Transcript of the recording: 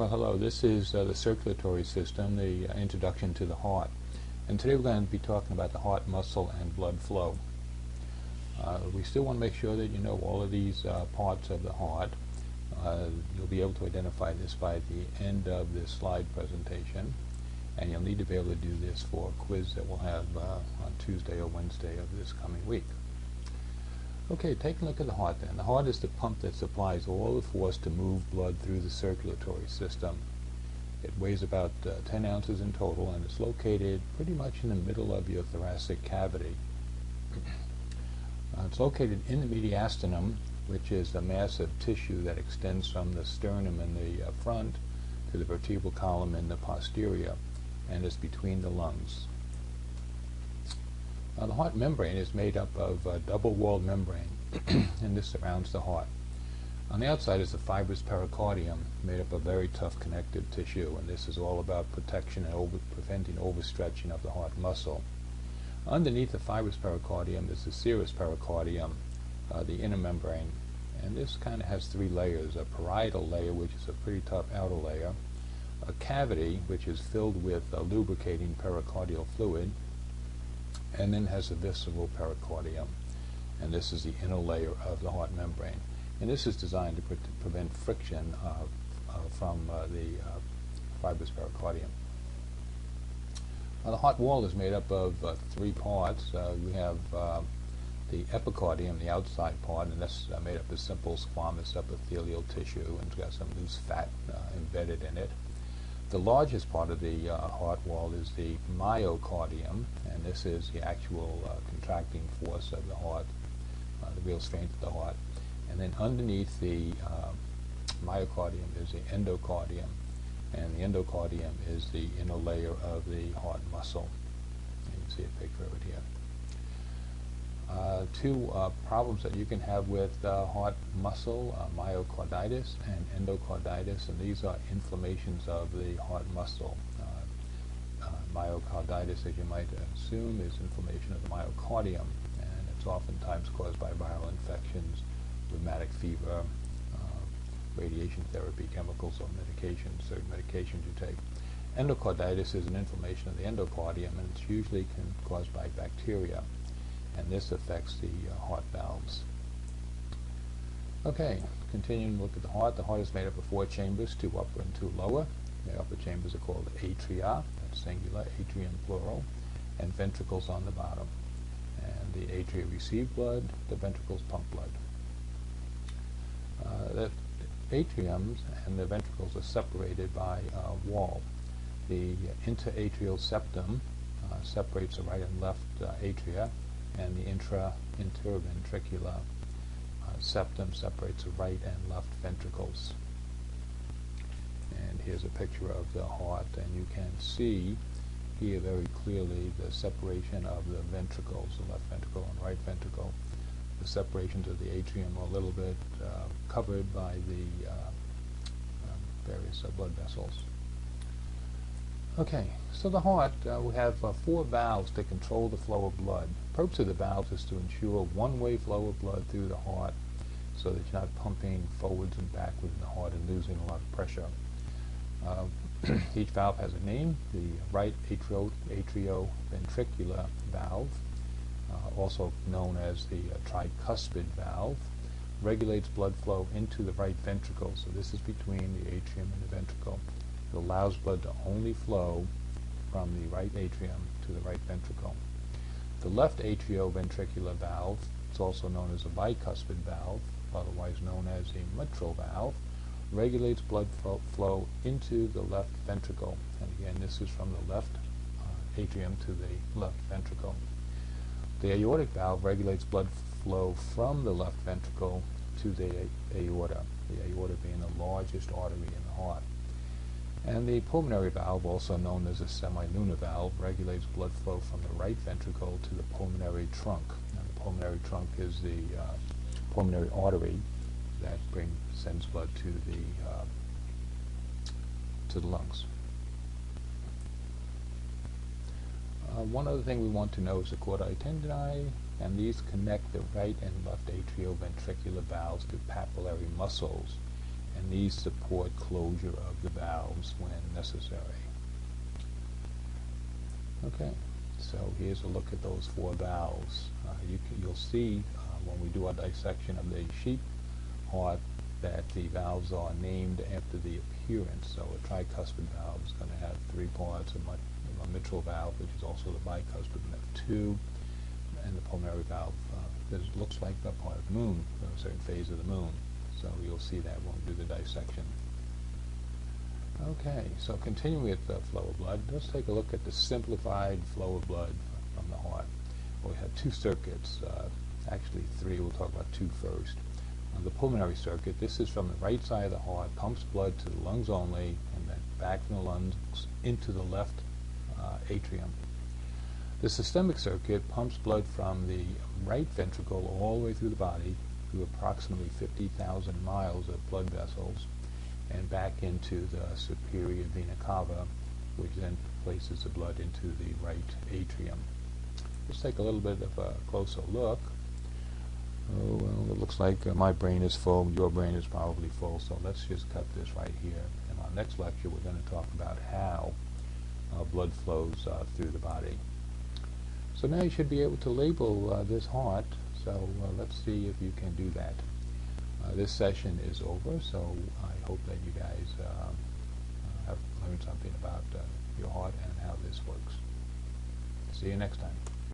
Well, hello, this is the circulatory system, the introduction to the heart. And today we're going to be talking about the heart muscle and blood flow. We still want to make sure that you know all of these parts of the heart. You'll be able to identify this by the end of this slide presentation. And you'll need to be able to do this for a quiz that we'll have on Tuesday or Wednesday of this coming week. Okay, take a look at the heart then. The heart is the pump that supplies all the force to move blood through the circulatory system. It weighs about 10 ounces in total, and it's located pretty much in the middle of your thoracic cavity. It's located in the mediastinum, which is a mass of tissue that extends from the sternum in the front to the vertebral column in the posterior, and is between the lungs. The heart membrane is made up of a double-walled membrane, and this surrounds the heart. On the outside is the fibrous pericardium, made up of very tough connective tissue, and this is all about protection and preventing overstretching of the heart muscle. Underneath the fibrous pericardium is the serous pericardium, the inner membrane, and this kind of has three layers: a parietal layer, which is a pretty tough outer layer, a cavity, which is filled with lubricating pericardial fluid, and then has a visceral pericardium, and this is the inner layer of the heart membrane. And this is designed to prevent friction from the fibrous pericardium. The heart wall is made up of three parts. We have the epicardium, the outside part, and that's made up of simple squamous epithelial tissue, and it's got some loose fat embedded in it. The largest part of the heart wall is the myocardium, and this is the actual contracting force of the heart, the real strength of the heart. And then underneath the myocardium is the endocardium, and the endocardium is the inner layer of the heart muscle. And you can see a picture of it here. Two problems that you can have with heart muscle, myocarditis and endocarditis, and these are inflammations of the heart muscle. Myocarditis, as you might assume, is inflammation of the myocardium, and it's oftentimes caused by viral infections, rheumatic fever, radiation therapy, chemicals or medications, certain medications you take. Endocarditis is an inflammation of the endocardium, and it's usually caused by bacteria, and this affects the heart valves. Okay, continuing to look at the heart. The heart is made up of four chambers, two upper and two lower. The upper chambers are called atria, that's singular, atrium plural, and ventricles on the bottom. And the atria receive blood, the ventricles pump blood. The atriums and the ventricles are separated by a wall. The interatrial septum separates the right and left atria, and the interventricular septum separates the right and left ventricles. And here's a picture of the heart, and you can see here very clearly the separation of the ventricles, the left ventricle and right ventricle. The separations of the atrium are a little bit covered by the various blood vessels. Okay, so the heart, we have four valves to control the flow of blood. The purpose of the valves is to ensure one-way flow of blood through the heart, so that you're not pumping forwards and backwards in the heart and losing a lot of pressure. Each valve has a name. The right atrioventricular valve, also known as the tricuspid valve, regulates blood flow into the right ventricle. So this is between the atrium and the ventricle. It allows blood to only flow from the right atrium to the right ventricle. The left atrioventricular valve, it's also known as a bicuspid valve, otherwise known as a mitral valve, regulates blood flow into the left ventricle. And again, this is from the left atrium to the left ventricle. The aortic valve regulates blood flow from the left ventricle to the aorta, the aorta being the largest artery in the heart. And the pulmonary valve, also known as a semilunar valve, regulates blood flow from the right ventricle to the pulmonary trunk. Now, the pulmonary trunk is the pulmonary artery that sends blood to the lungs. One other thing we want to know is the chordae tendineae, and these connect the right and left atrioventricular valves to papillary muscles. and these support closure of the valves when necessary. Okay, so here's a look at those 4 valves. You'll see when we do our dissection of the sheep heart that the valves are named after the appearance. So a tricuspid valve is going to have 3 parts, a mitral valve, which is also the bicuspid, and have 2, and the pulmonary valve that looks like a part of the moon, a certain phase of the moon. So you'll see that when we do the dissection. Okay, so continuing with the flow of blood, let's take a look at the simplified flow of blood from the heart. Well, we have 2 circuits, actually 3. We'll talk about 2 first. On the pulmonary circuit, this is from the right side of the heart, pumps blood to the lungs only, and then back from the lungs into the left atrium. The systemic circuit pumps blood from the right ventricle all the way through the body, through approximately 50,000 miles of blood vessels, and back into the superior vena cava, which then places the blood into the right atrium. Let's take a little bit of a closer look. Oh, well, it looks like my brain is full, your brain is probably full, so let's just cut this right here. In our next lecture, we're going to talk about how blood flows through the body. So now you should be able to label this heart, so let's see if you can do that. This session is over, so I hope that you guys have learned something about your heart and how this works. See you next time.